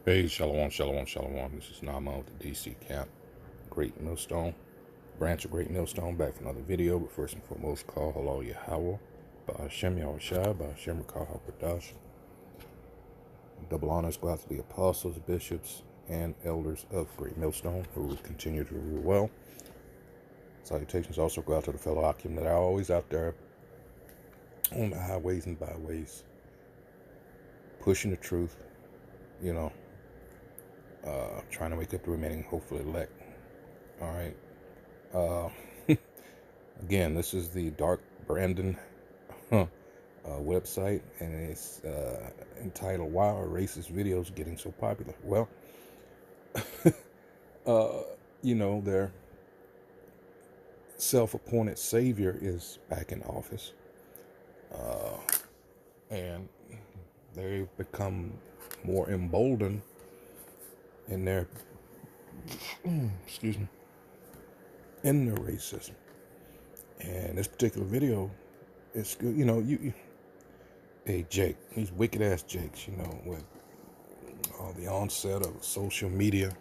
Hey, shalom, shalom, shalom. This is Nama of the DC camp. Great Millstone, branch of Great Millstone, back for another video. But first and foremost, call hello Yahweh, Ba'ashem Yahushua, Ba'ashem Rakah HaKadosh. Double honors go out to the apostles, bishops, and elders of Great Millstone, who will continue to rule well. Salutations also go out to the fellow Akim that are always out there on the highways and byways, pushing the truth, trying to wake up the remaining hopefully elect. All right. Again, this is the Dark Brandon website, and it's entitled "Why Are Racist Videos Getting So Popular?" Well, their self-appointed savior is back in office, and they've become more emboldened in their in their racism. And this particular video is good. Hey Jake, these wicked ass Jakes, with the onset of social media,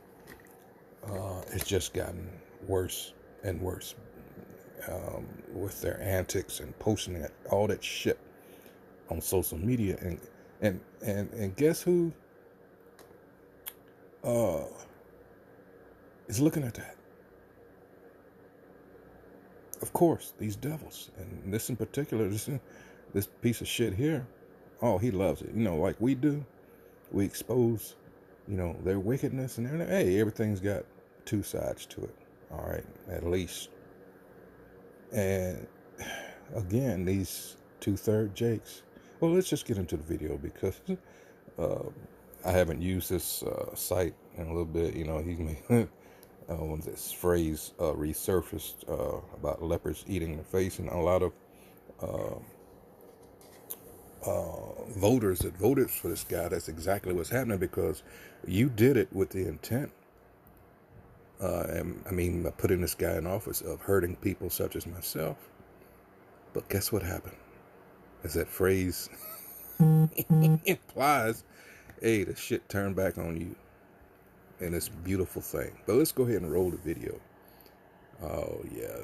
it's just gotten worse and worse with their antics and posting all that shit on social media. And guess who is looking at that? Of course, these devils. And this in particular, this piece of shit here, oh, he loves it. Like we do. We expose, their wickedness, and hey, everything's got two sides to it. All right, at least. And again, these 2/3 Jakes. Well, let's just get into the video because I haven't used this site in a little bit. He's made when this phrase resurfaced about leopards eating the face, and a lot of voters that voted for this guy, that's exactly what's happening, because you did it with the intent, by putting this guy in office, of hurting people such as myself. But guess what happened? As that phrase implies, hey, the shit turned back on you. And it's a beautiful thing. But let's go ahead and roll the video. Oh, yeah.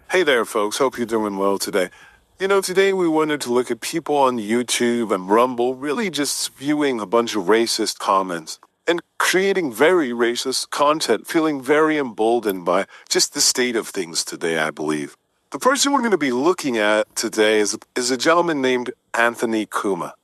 Hey there, folks. Hope you're doing well today. Today we wanted to look at people on YouTube and Rumble really just spewing a bunch of racist comments and creating very racist content, feeling very emboldened by just the state of things today, I believe. The person we're going to be looking at today is a gentleman named Anthony Kuma.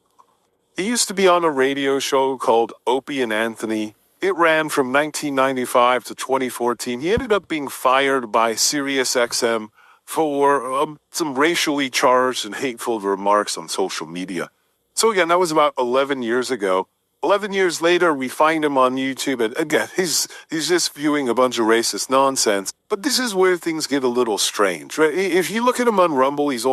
He used to be on a radio show called Opie and Anthony. It ran from 1995 to 2014. He ended up being fired by SiriusXM for some racially charged and hateful remarks on social media. So again, that was about 11 years ago. 11 years later, we find him on YouTube, and again, he's just spewing a bunch of racist nonsense. But this is where things get a little strange, right? If you look at him on Rumble, he's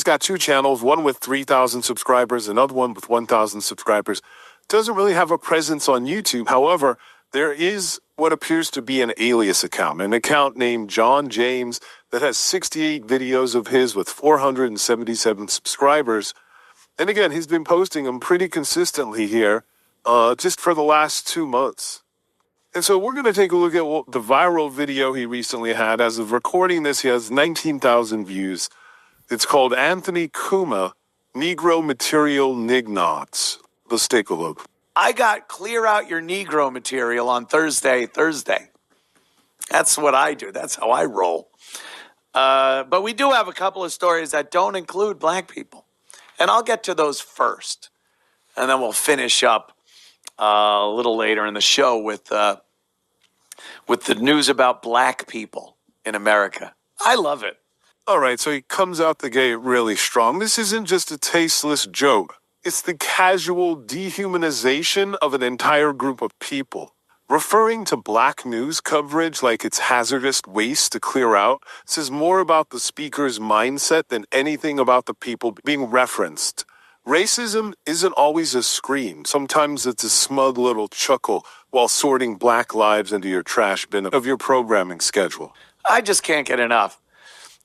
got two channels, one with 3,000 subscribers, another one with 1,000 subscribers. Doesn't really have a presence on YouTube. However, there is what appears to be an alias account, an account named John James that has 68 videos of his with 477 subscribers. And again, he's been posting them pretty consistently here, just for the last 2 months. And so we're going to take a look at the viral video he recently had. As of recording this, he has 19,000 views. It's called Anthony Kuma, Negro Material Nignots. Let's take a look. I got clear out your Negro material on Thursday. That's what I do. That's how I roll. But we do have a couple of stories that don't include black people. And I'll get to those first. And then we'll finish up a little later in the show with the news about black people in America. I love it. All right, so he comes out the gate really strong. This isn't just a tasteless joke. It's the casual dehumanization of an entire group of people. Referring to black news coverage like it's hazardous waste to clear out says more about the speaker's mindset than anything about the people being referenced. Racism isn't always a scream. Sometimes it's a smug little chuckle while sorting black lives into your trash bin of your programming schedule. I just can't get enough.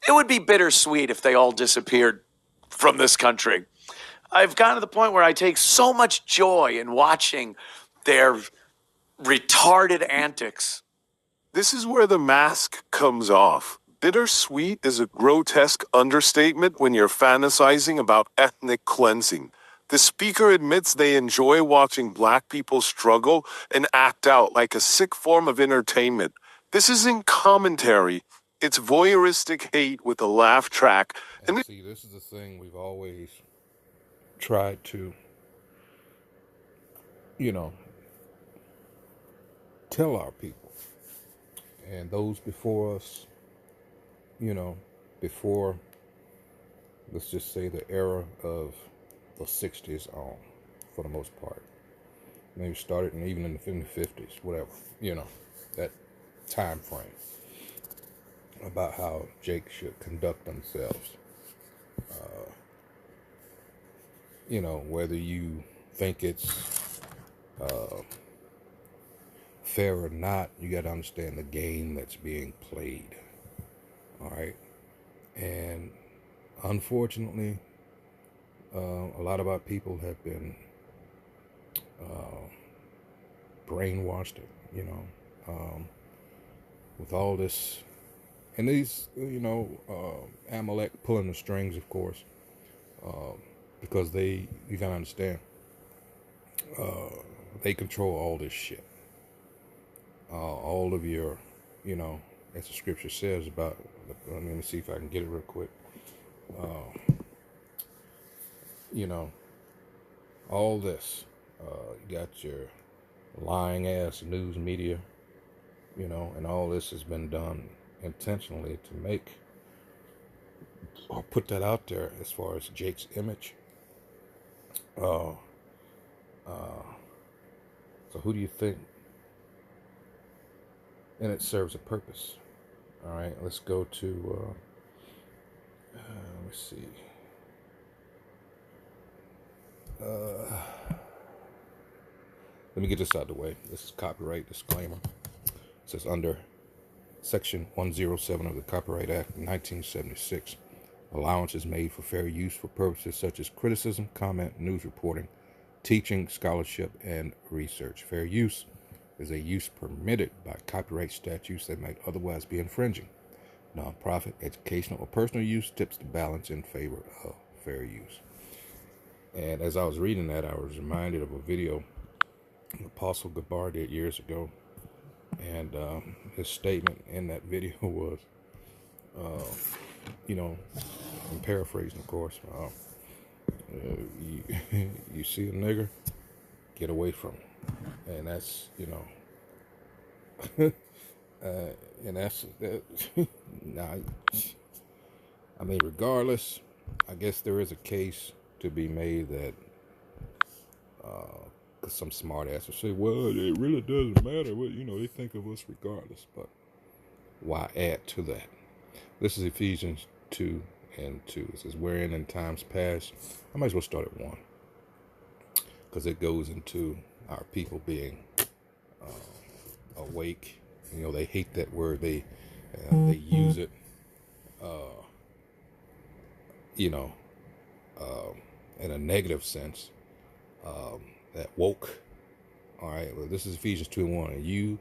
It would be bittersweet if they all disappeared from this country. I've gotten to the point where I take so much joy in watching their retarded antics. This is where the mask comes off. Bittersweet is a grotesque understatement when you're fantasizing about ethnic cleansing. The speaker admits they enjoy watching black people struggle and act out like a sick form of entertainment. This isn't commentary. It's voyeuristic hate with a laugh track. And see, this is the thing we've always tried to, tell our people. And those before us, before, let's just say, the era of the 60s on, for the most part. Maybe started even in the 50s, whatever, that time frame about how Jake should conduct themselves. Whether you think it's fair or not, you got to understand the game that's being played. All right. And unfortunately, a lot of our people have been brainwashed, with all this. And these, Amalek pulling the strings, of course, because you gotta understand, they control all this shit. All of your, as the scripture says about, let me see if I can get it real quick. All this, you got your lying ass news media, and all this has been done intentionally to make or put that out there as far as Jake's image. So who do you think? And it serves a purpose. All right, let's go to, let me see. Let me get this out of the way. This is copyright disclaimer. It says under Section 107 of the Copyright Act of 1976, allowance is made for fair use for purposes such as criticism, comment, news reporting, teaching, scholarship, and research. Fair use is a use permitted by copyright statutes that might otherwise be infringing. Nonprofit, educational, or personal use tips the balance in favor of fair use. And as I was reading that, I was reminded of a video Apostle Gabar did years ago. And his statement in that video was, I'm paraphrasing, of course, you see a nigger, get away from him. And that's, and that's, now, I mean, regardless, I guess there is a case to be made that, because some smart ass will say, well, it really doesn't matter what, they think of us regardless. But why add to that? This is Ephesians 2 and 2. It says, wherein in times past, I might as well start at 1, because it goes into our people being awake. They hate that word. They use it, in a negative sense, that woke. All right, well, this is Ephesians 2 and 1. And you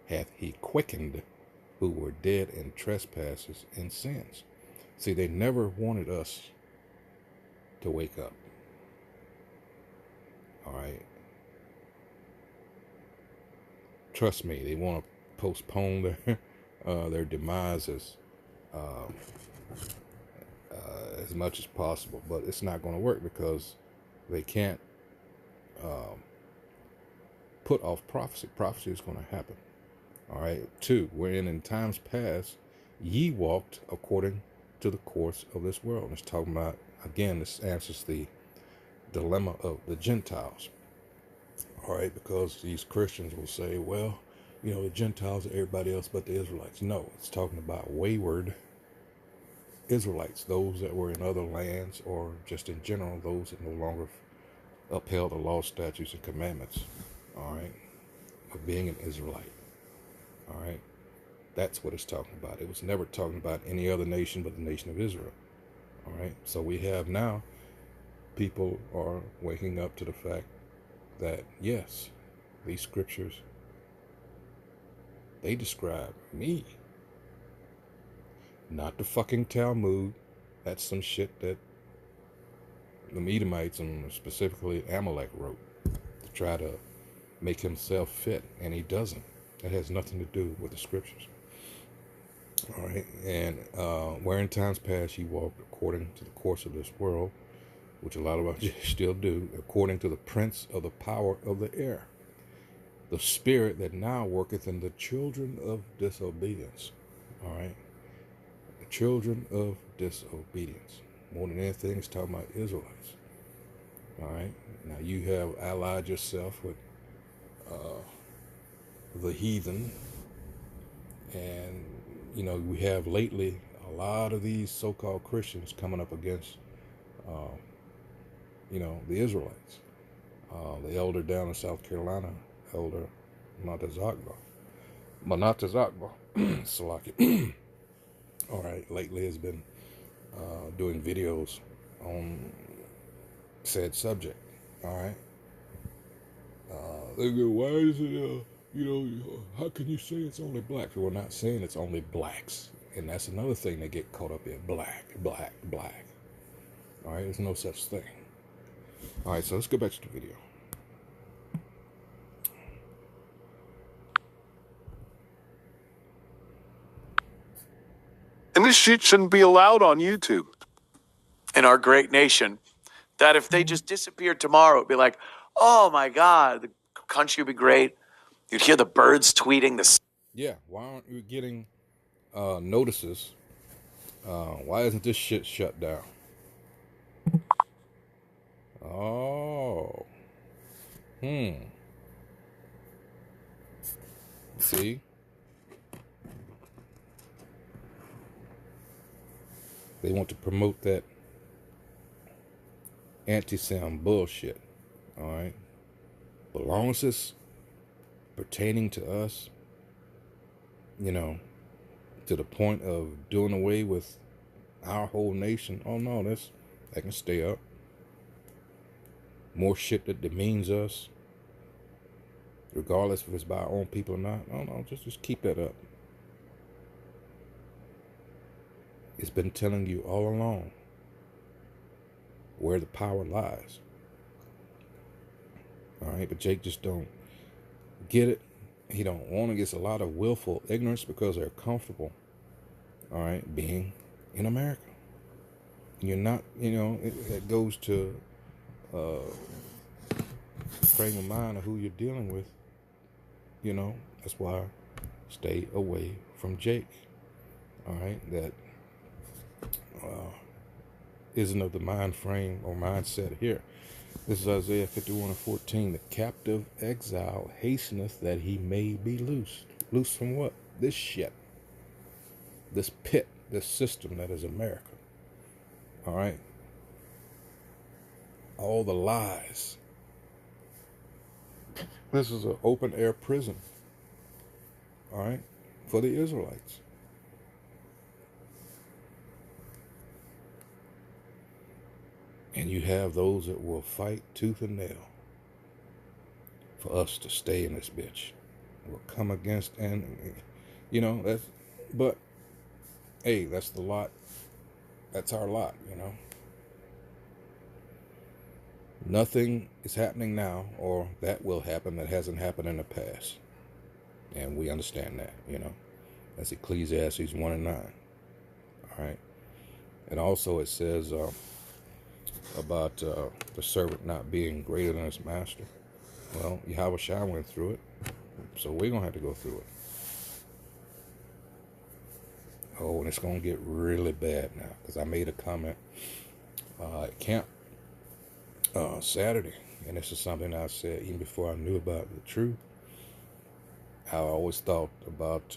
hath he quickened who were dead in trespasses and sins. See, they never wanted us to wake up. All right. Trust me, they want to postpone their demise as much as possible, but it's not going to work because they can't put off prophecy. Prophecy is going to happen. All right. 2, wherein in times past ye walked according to the course of this world. And it's talking about, again, this answers the dilemma of the Gentiles. All right, because these Christians will say, well, the Gentiles are everybody else but the Israelites. No, it's talking about wayward Israelites, those that were in other lands, or just in general, those that no longer upheld the law, statutes, and commandments. All right, of being an Israelite. All right, that's what it's talking about. It was never talking about any other nation but the nation of Israel. All right, so we have now people are waking up to the fact that, yes, these scriptures, they describe me. Not the fucking Talmud. That's some shit that the Edomites and specifically Amalek wrote to try to make himself fit, and he doesn't. That has nothing to do with the scriptures. All right, and where in times past he walked according to the course of this world, which a lot of us still do, according to the prince of the power of the air, the spirit that now worketh in the children of disobedience. All right, the children of disobedience. More than anything, it's talking about Israelites. All right, now you have allied yourself with the heathen, and you know, we have lately a lot of these so-called Christians coming up against you know, the Israelites. The elder down in South Carolina, Elder Montezagbah, Salaki, all right, lately has been doing videos on said subject. All right, they go, why is it, you know, how can you say it's only blacks? We're not saying it's only blacks, and that's another thing they get caught up in: black. All right, there's no such thing. All right, so let's go back to the video. And this shit shouldn't be allowed on YouTube. In our great nation, that if they just disappeared tomorrow, it'd be like, oh my God, the country would be great. You'd hear the birds tweeting the. Yeah, why aren't you getting notices? Why isn't this shit shut down? Oh. See? They want to promote that anti-Sam bullshit. All right? But long as it's pertaining to us, you know, to the point of doing away with our whole nation, oh no, that can stay up. More shit that demeans us, regardless if it's by our own people or not. Oh no, just keep that up. It's been telling you all along where the power lies. All right, but Jake just don't get it. He don't want to get a lot of willful ignorance because they're comfortable, all right, being in America. You're not, you know, it goes to frame of mind of who you're dealing with. You know, that's why stay away from Jake. All right, that isn't of the mind frame or mindset here. This is Isaiah 51:14. The captive exile hasteneth that he may be loosed. Loose from what? This shit. This pit, this system that is America. All right. All the lies. This is an open air prison. All right. For the Israelites. And you have those that will fight tooth and nail for us to stay in this bitch. We'll come against, and you know, that's, but hey, that's the lot. That's our lot, you know. Nothing is happening now, or that will happen, that hasn't happened in the past. And we understand that, you know. That's Ecclesiastes 1:9. All right. And also it says about the servant not being greater than his master. Well, Yahweh went through it, so we're going to have to go through it. Oh, and it's going to get really bad now, because I made a comment at camp Saturday, and this is something I said even before I knew about the truth. How I always thought about,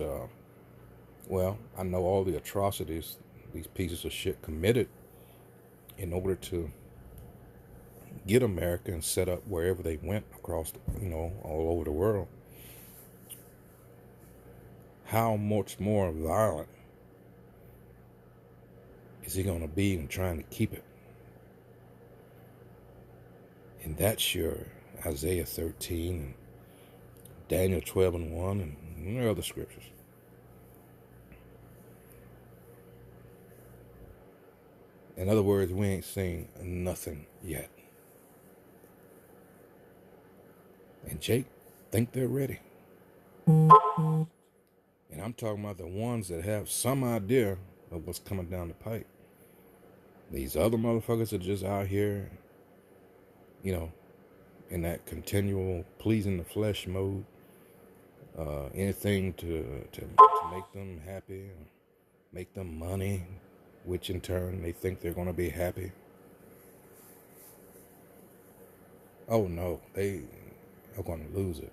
well, I know all the atrocities these pieces of shit committed in order to get America and set up wherever they went across, you know, all over the world. How much more violent is he going to be in trying to keep it? And that's your Isaiah 13 Daniel 12:1, and other scriptures. In other words, we ain't seen nothing yet. And Jake think they're ready. And I'm talking about the ones that have some idea of what's coming down the pipe. These other motherfuckers are just out here, in that continual pleasing the flesh mode. Anything to make them happy, make them money, which in turn they think they're going to be happy. Oh no, they are going to lose it.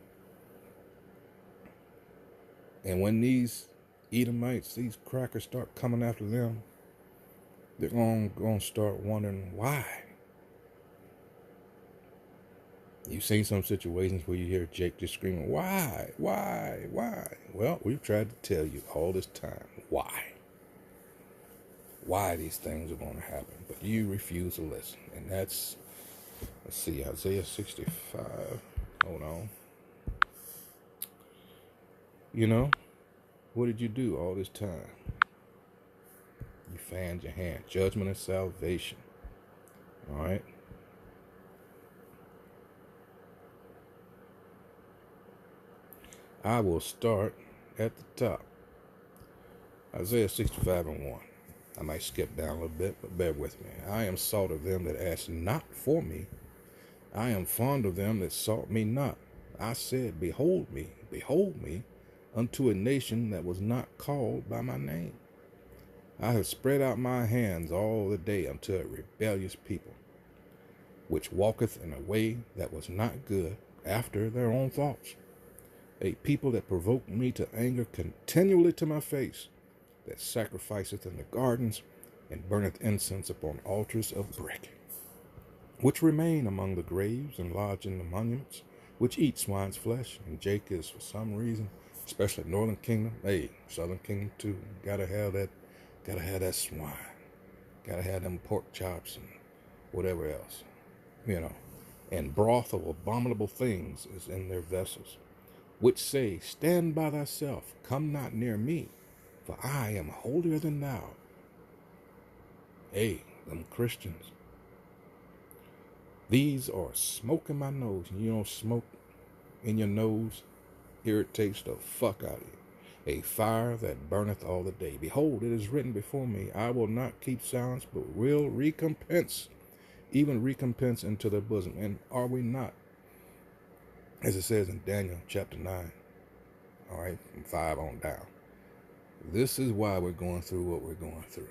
And when these Edomites, these crackers start coming after them, they're going to start wondering why. You've seen some situations where you hear Jake just screaming, why? Well, we've tried to tell you all this time why these things are going to happen, but you refuse to listen. And that's, let's see, Isaiah 65. Hold on. What did you do all this time? You fanned your hand. Judgment and salvation. All right. I will start at the top. Isaiah 65:1. I might skip down a little bit, but bear with me. I am sought of them that ask not for me. I am fond of them that sought me not. I said, behold me, unto a nation that was not called by my name. I have spread out my hands all the day unto a rebellious people, which walketh in a way that was not good, after their own thoughts. A people that provoke me to anger continually to my face, that sacrificeth in the gardens, and burneth incense upon altars of brick, which remain among the graves and lodge in the monuments, which eat swine's flesh. And Jake is, for some reason, especially Northern Kingdom, Southern Kingdom too, gotta have that swine, gotta have them pork chops and whatever else, and broth of abominable things is in their vessels, which say, stand by thyself, come not near me, for I am holier than thou. Them Christians. These are smoke in my nose. And you don't smoke in your nose, irritates the fuck out of you. A fire that burneth all the day. Behold, it is written before me, I will not keep silence, but will recompense, even recompense into their bosom. And are we not? As it says in Daniel chapter 9, all right, from 5 on down. This is why we're going through what we're going through.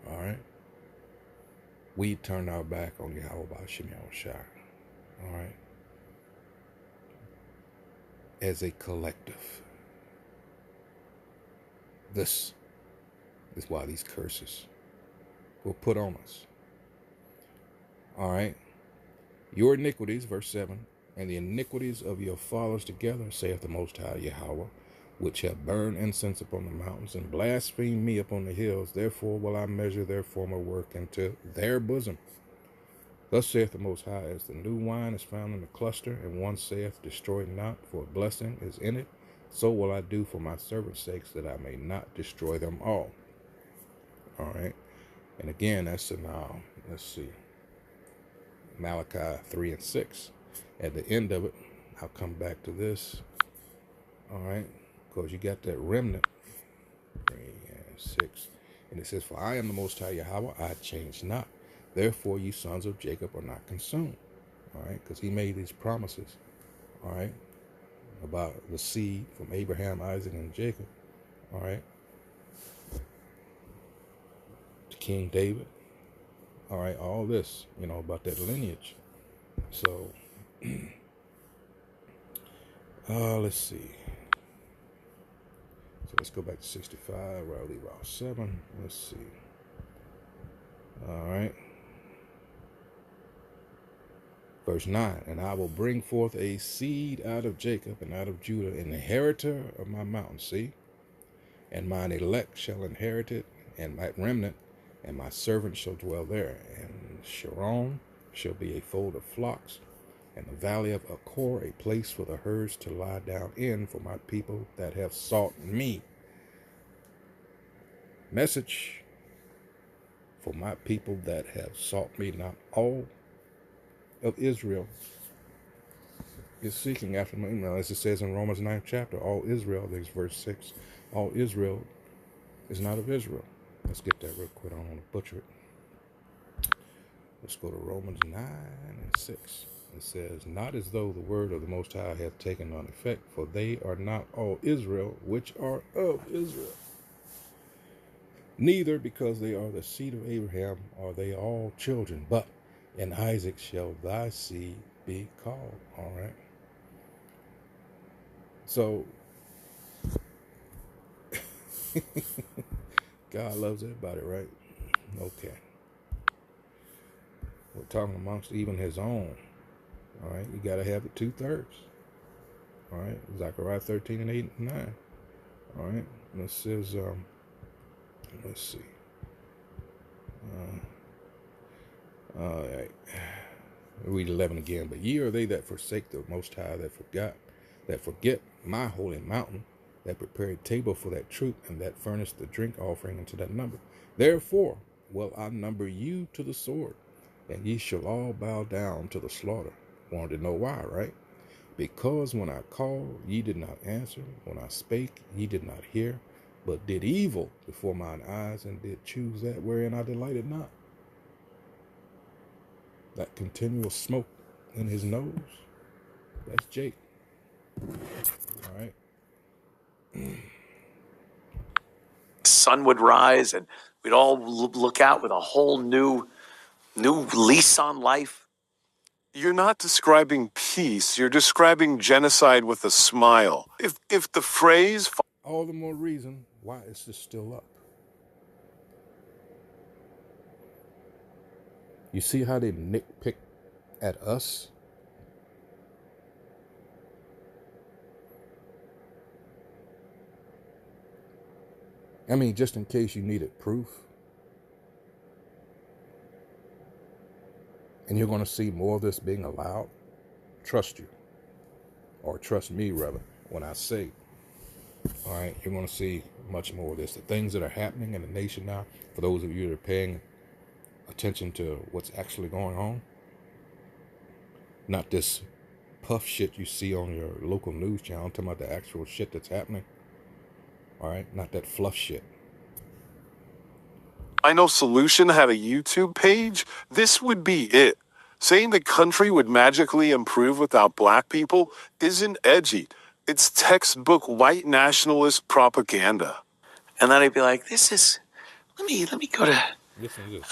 All right? We turned our back on Yahweh Shem Yahushua. All right? As a collective. This is why these curses were put on us. All right? Your iniquities, verse 7, and the iniquities of your fathers together, saith the Most High Yahweh, which have burned incense upon the mountains, and blasphemed me upon the hills. Therefore will I measure their former work into their bosom. Thus saith the Most High, as the new wine is found in the cluster, and one saith, destroy not, for a blessing is in it, so will I do for my servants' sakes, that I may not destroy them all. All right. And again, that's in, let's see, Malachi 3 and 6. At the end of it, I'll come back to this. All right. Because you got that remnant. 3 and 6. And it says, for I am the Most High Yahweh, I change not. Therefore, you sons of Jacob are not consumed. All right. Because he made these promises. All right. About the seed from Abraham, Isaac, and Jacob. All right. To King David. All right. All this, about that lineage. So, let's see. So let's go back to 65, where I leave off 7. Let's see. All right. Verse 9, and I will bring forth a seed out of Jacob and out of Judah, an inheritor of my mountain, see? And mine elect shall inherit it, and my remnant, and my servant shall dwell there. And Sharon shall be a fold of flocks, and the valley of Achor a place for the herds to lie down in for my people that have sought me. Message for my people that have sought me. Not all of Israel is seeking after me. Now, as it says in Romans 9th chapter, all Israel, there's verse 6, all Israel is not of Israel. Let's get that real quick. I don't want to butcher it. Let's go to Romans 9 and 6. It says, not as though the word of the Most High hath taken on effect, for they are not all Israel which are of Israel. Neither because they are the seed of Abraham are they all children, but in Isaac shall thy seed be called. All right. So, God loves everybody, right? Okay. We're talking amongst even his own. All right. You got to have it 2/3. All right. Zechariah 13 and 8 and 9. All right. And it says, let's see. All right. Read 11 again. But ye are they that forsake the Most High, that forget my holy mountain, that prepare a table for that troop, and that furnish the drink offering unto that number. Therefore will I number you to the sword, and ye shall all bow down to the slaughter. Wanted to know why, right? Because when I called, ye did not answer. When I spake, ye did not hear, but did evil before mine eyes, and did choose that wherein I delighted not. That continual smoke in his nose, that's Jake. All right. Sun would rise and we'd all look out with a whole new lease on life. You're not describing peace, you're describing genocide with a smile. If the phrase... All the more reason why it's just still up. You see how they nitpick at us? I mean, just in case you needed proof. And you're going to see more of this being allowed. Trust you. Or trust me, rather, when I say, all right, you're going to see much more of this. The things that are happening in the nation now, for those of you that are paying attention to what's actually going on, not this puff shit you see on your local news channel. I'm talking about the actual shit that's happening. All right, not that fluff shit. I Know Solution had a YouTube page, this would be it. Saying the country would magically improve without black people isn't edgy. It's textbook white nationalist propaganda. And then I'd be like, this is, let me go to, Listen to this.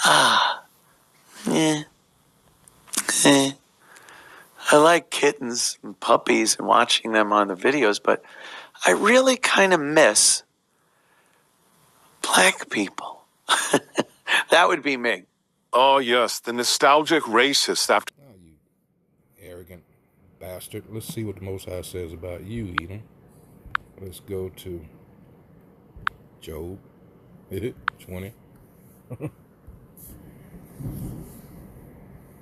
I like kittens and puppies and watching them on the videos, but I really kind of miss black people. That would be me. Oh yes, the nostalgic racist after... Oh, you arrogant bastard. Let's see what the Most High says about you, Edom. Let's go to Job. Hit it. 20.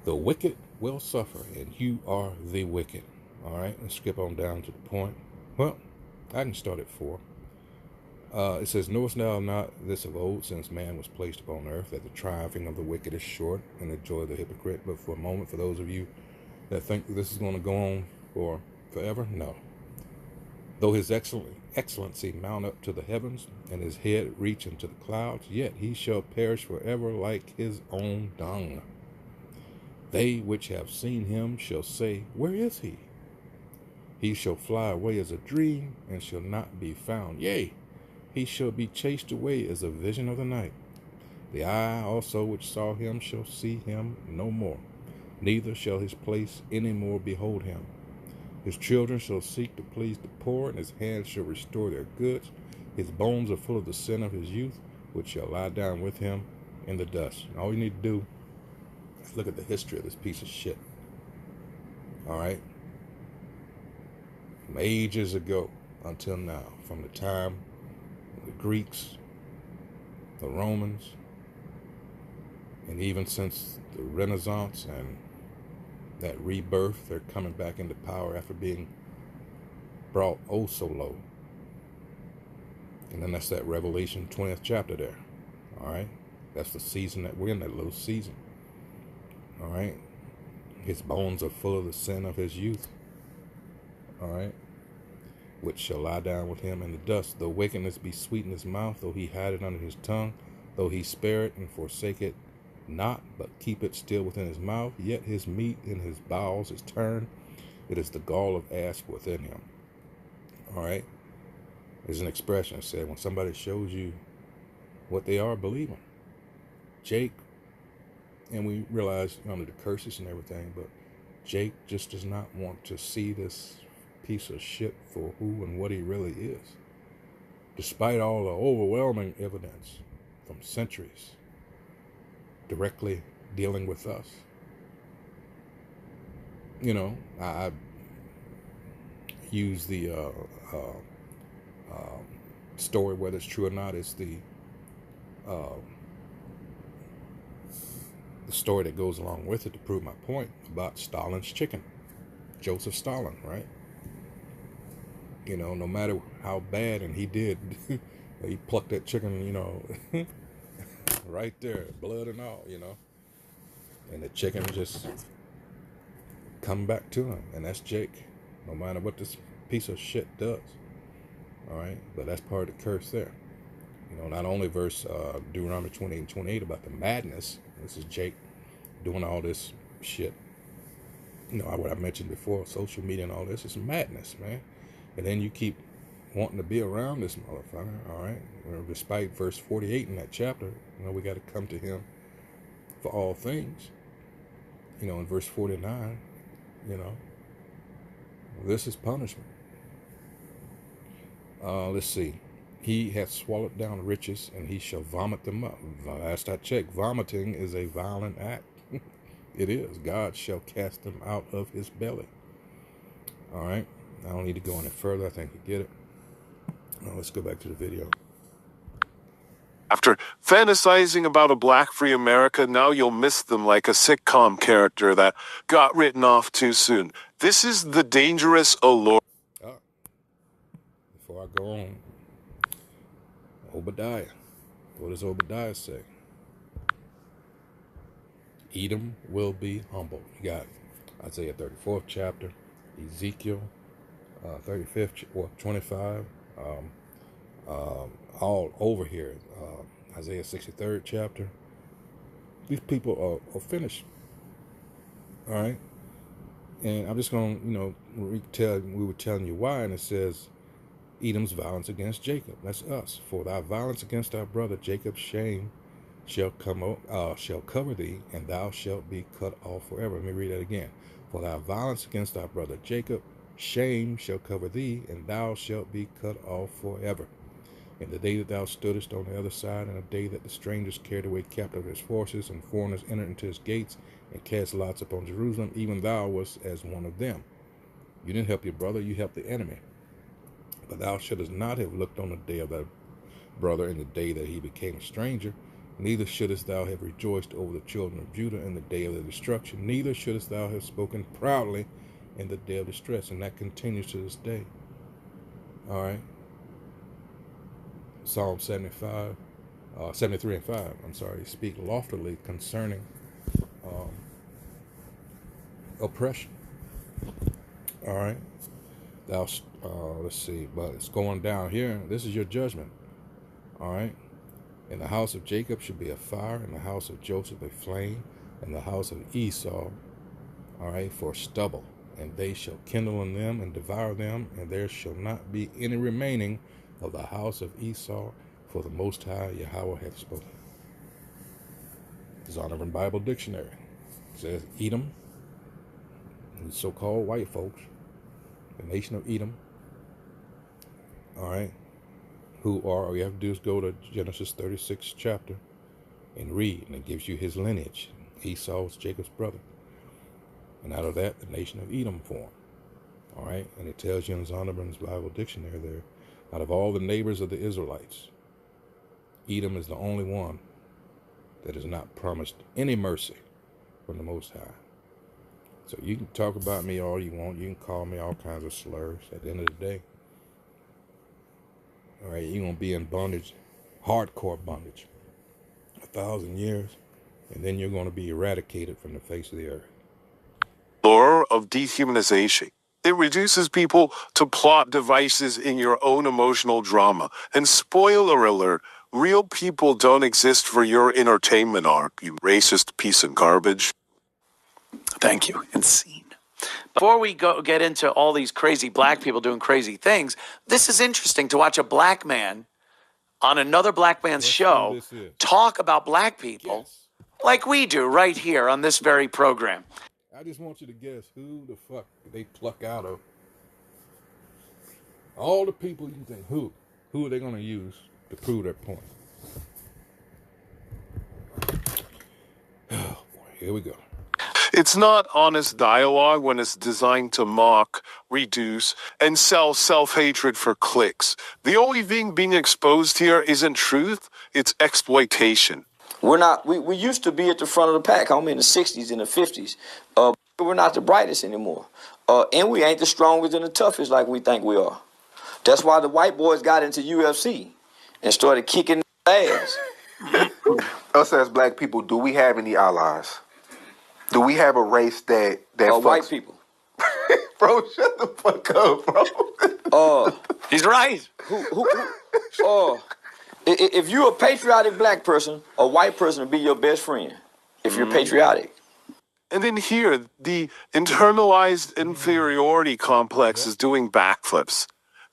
The wicked will suffer, and you are the wicked. All right, let's skip on down to the point. Well, I can start at 4. It says, knowest thou not this of old, since man was placed upon earth, that the triumphing of the wicked is short, and the joy of the hypocrite? But for a moment, for those of you that think this is going to go on for forever, no. Though his excellency mount up to the heavens, and his head reach into the clouds, yet he shall perish forever like his own dung. They which have seen him shall say, where is he? He shall fly away as a dream, and shall not be found. Yea, he shall be chased away as a vision of the night. The eye also which saw him shall see him no more, neither shall his place any more behold him. His children shall seek to please the poor, and his hands shall restore their goods. His bones are full of the sin of his youth, which shall lie down with him in the dust. And all you need to do is look at the history of this piece of shit. All right? From ages ago until now, from the time of the Greeks, the Romans, and even since the Renaissance and that rebirth. They're coming back into power after being brought oh so low. And then that's that Revelation 20th chapter there. All right. That's the season that we're in, that little season. All right. His bones are full of the sin of his youth. All right. Which shall lie down with him in the dust. Though wickedness be sweet in his mouth, though he hide it under his tongue, though he spare it and forsake it not, but keep it still within his mouth, yet his meat in his bowels is turned. It is the gall of asp within him. All right. There's an expression that said, when somebody shows you what they are, believe them. Jake, and we realize under the curses and everything, but Jake just does not want to see this piece of shit for who and what he really is, despite all the overwhelming evidence from centuries directly dealing with us. You know, I use the story, whether it's true or not. It's the story that goes along with it to prove my point about Stalin's chicken, Joseph Stalin, right? You know, no matter how bad, and he did, he plucked that chicken, you know, right there, blood and all, you know, and the chicken just come back to him, and that's Jake, no matter what this piece of shit does. All right, but that's part of the curse there. You know, not only verse Deuteronomy 28 and 28 about the madness. This is Jake doing all this shit. You know, what I mentioned before, social media and all this is madness, man. And then you keep wanting to be around this motherfucker, all right? Despite verse 48 in that chapter, you know, we got to come to him for all things. You know, in verse 49, you know, this is punishment. Let's see. He hath swallowed down riches, and he shall vomit them up. Last I checked, vomiting is a violent act. It is. God shall cast them out of his belly. All right. I don't need to go any further. I think you get it. Now let's go back to the video. After fantasizing about a black-free America, now you'll miss them like a sitcom character that got written off too soon. This is the dangerous allure. Before I go on, Obadiah. What does Obadiah say? Edom will be humbled. You got Isaiah 34th chapter, Ezekiel 35th or 25, all over here. Isaiah 63rd chapter. These people are finished. All right, and I'm just going to, you know, we were telling you why, and it says Edom's violence against Jacob. That's us. For thy violence against our brother Jacob's shame shall cover thee, and thou shalt be cut off forever. Let me read that again. For thy violence against our brother Jacob, shame shall cover thee, and thou shalt be cut off forever. In the day that thou stoodest on the other side, and the day that the strangers carried away captive his forces, and foreigners entered into his gates, and cast lots upon Jerusalem, even thou wast as one of them. You didn't help your brother, you helped the enemy. But thou shouldest not have looked on the day of thy brother in the day that he became a stranger, neither shouldest thou have rejoiced over the children of Judah in the day of their destruction, neither shouldest thou have spoken proudly in the day of distress. And that continues to this day. All right. Psalm 73 and 5, speak loftily concerning oppression. All right. Let's see, but it's going down here. This is your judgment. All right. In the house of Jacob should be a fire, in the house of Joseph a flame, in the house of Esau, all right, for stubble. And they shall kindle in them and devour them, and there shall not be any remaining of the house of Esau, for the Most High Yahweh hath spoken. Zondervan Bible Dictionary. It says Edom, these so-called white folks, the nation of Edom, all right, who are, all you have to do is go to Genesis 36th chapter and read, and it gives you his lineage. Esau was Jacob's brother. And out of that, the nation of Edom formed. All right, and it tells you in Zondervan's Bible Dictionary there, out of all the neighbors of the Israelites, Edom is the only one that is not promised any mercy from the Most High. So you can talk about me all you want. You can call me all kinds of slurs. At the end of the day, all right, you're going to be in bondage, hardcore bondage, 1,000 years, and then you're going to be eradicated from the face of the earth. Lure of dehumanization. It reduces people to plot devices in your own emotional drama. And spoiler alert, real people don't exist for your entertainment arc, you racist piece of garbage. Thank you. And scene. Before we get into all these crazy black people doing crazy things, this is interesting to watch a black man on another black man's show talk about black people like we do right here on this very program. I just want you to guess who the fuck they pluck out of all the people you think who are they going to use to prove their point? Oh boy, here we go. It's not honest dialogue when it's designed to mock, reduce, and sell self-hatred for clicks. The only thing being exposed here isn't truth, it's exploitation. We used to be at the front of the pack, homie, in the 60s and the 50s. We're not the brightest anymore. And we ain't the strongest and the toughest like we think we are. That's why the white boys got into UFC and started kicking ass. Us as black people, do we have any allies? Do we have a race that white people? Bro, shut the fuck up, bro. He's right. If you're a patriotic black person, a white person will be your best friend. If you're patriotic. And then here, the internalized inferiority complex is doing backflips.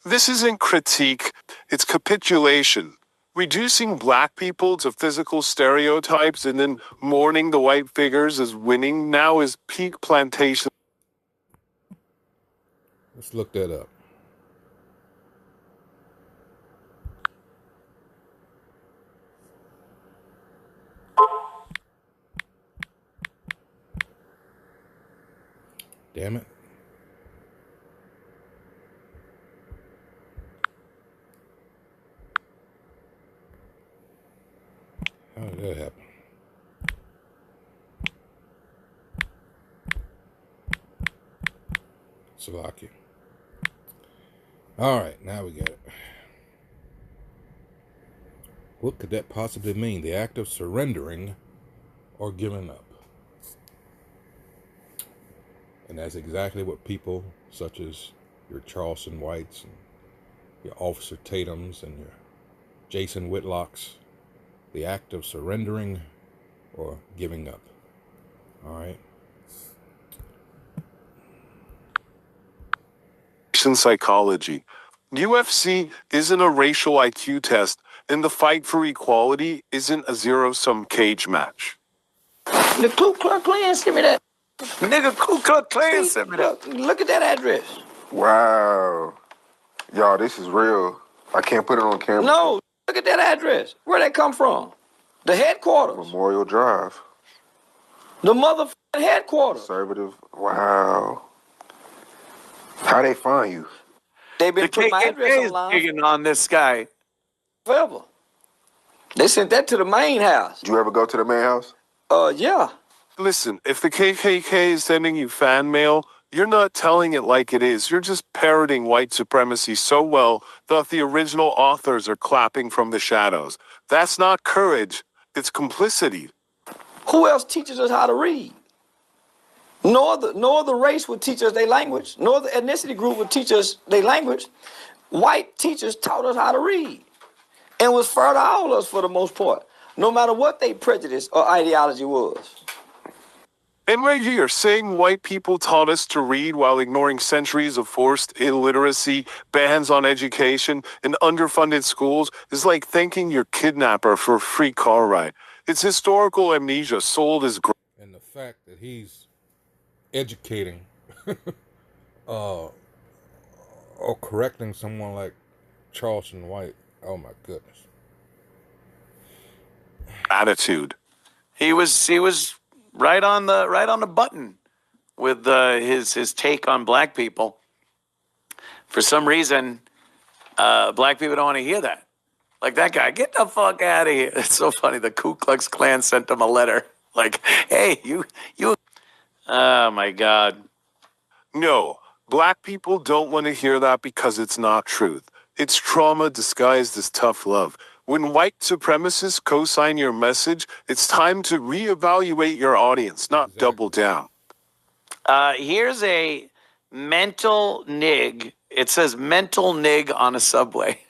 This isn't critique, it's capitulation. Reducing black people to physical stereotypes and then mourning the white figures as winning now is peak plantation. Let's look that up. Damn it. How did that happen? Slovakia. All right, now we got it. What could that possibly mean? The act of surrendering or giving up. And that's exactly what people such as your Charleston Whites and your Officer Tatums and your Jason Whitlocks, the act of surrendering or giving up. All right. Psychology. UFC isn't a racial IQ test, and the fight for equality isn't a zero-sum cage match. The Ku Klux Klan sent me that. Nigga, Ku Klux Klan sent me that. Look at that address. Wow. Y'all, this is real. I can't put it on camera. No, look at that address. Where'd that come from? The headquarters. Memorial Drive. The motherfucking headquarters. Conservative. Wow. How they find you? They've been The putting my address KKK is online digging on this guy. forever. They sent that to the main house. Did you ever go to the main house? Yeah. Listen, if the KKK is sending you fan mail, you're not telling it like it is. You're just parroting white supremacy so well that the original authors are clapping from the shadows. That's not courage. It's complicity. Who else teaches us how to read? No other race would teach us their language. No other ethnicity group would teach us their language. White teachers taught us how to read. And was fair to all of us for the most part. No matter what their prejudice or ideology was. And right here, saying white people taught us to read while ignoring centuries of forced illiteracy, bans on education, and underfunded schools is like thanking your kidnapper for a free car ride. It's historical amnesia sold as And the fact that he's educating or correcting someone like Charleston White, oh my goodness. attitude. He was right on the button with his take on black people. For some reason, black people don't want to hear that. Like that guy, get the fuck out of here. It's so funny. The Ku Klux Klan sent him a letter like, hey, you. Oh, my God. No, black people don't want to hear that because it's not truth. It's trauma disguised as tough love. When white supremacists co-sign your message, it's time to reevaluate your audience, not double down. Here's a mental nig. It says mental nig on a subway.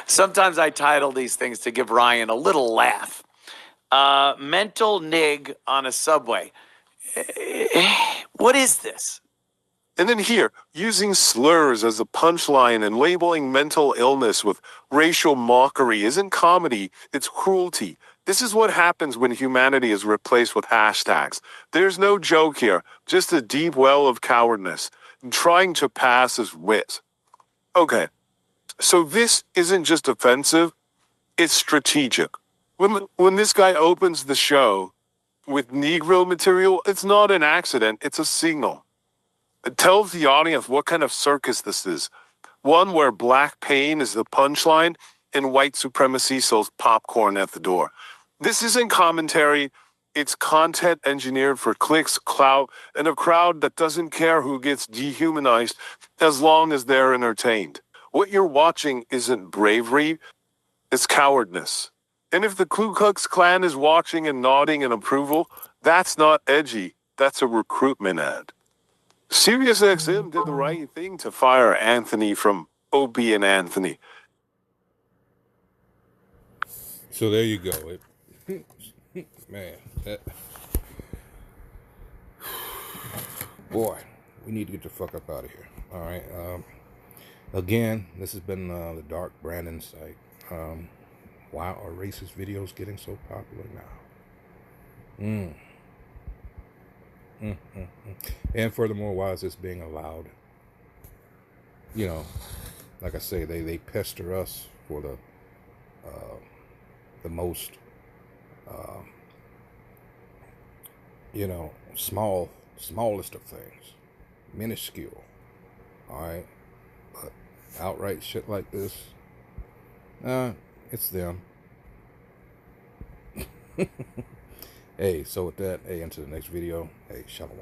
Sometimes I title these things to give Ryan a little laugh. Mental nig on a subway. What is this? And then here, using slurs as a punchline and labeling mental illness with racial mockery isn't comedy, it's cruelty. This is what happens when humanity is replaced with hashtags. There's no joke here, just a deep well of cowardness, trying to pass as wit. Okay, so this isn't just offensive, it's strategic. When this guy opens the show with Negro material, it's not an accident, it's a signal. It tells the audience what kind of circus this is. One where black pain is the punchline and white supremacy sells popcorn at the door. This isn't commentary, it's content engineered for clicks, clout, and a crowd that doesn't care who gets dehumanized as long as they're entertained. What you're watching isn't bravery, it's cowardness. And if the Ku Klux Klan is watching and nodding in approval, that's not edgy, that's a recruitment ad. SiriusXM did the right thing to fire Anthony from Opie and Anthony. So there you go. Man, boy, we need to get the fuck up out of here. All right. Again, this has been the Dark Brandon site. Why are racist videos getting so popular now? And furthermore, why is this being allowed? You know, like I say, they pester us for the most, smallest of things, minuscule. All right, but outright shit like this, it's them. Hey, so with that, hey, into the next video. Hey, shalom.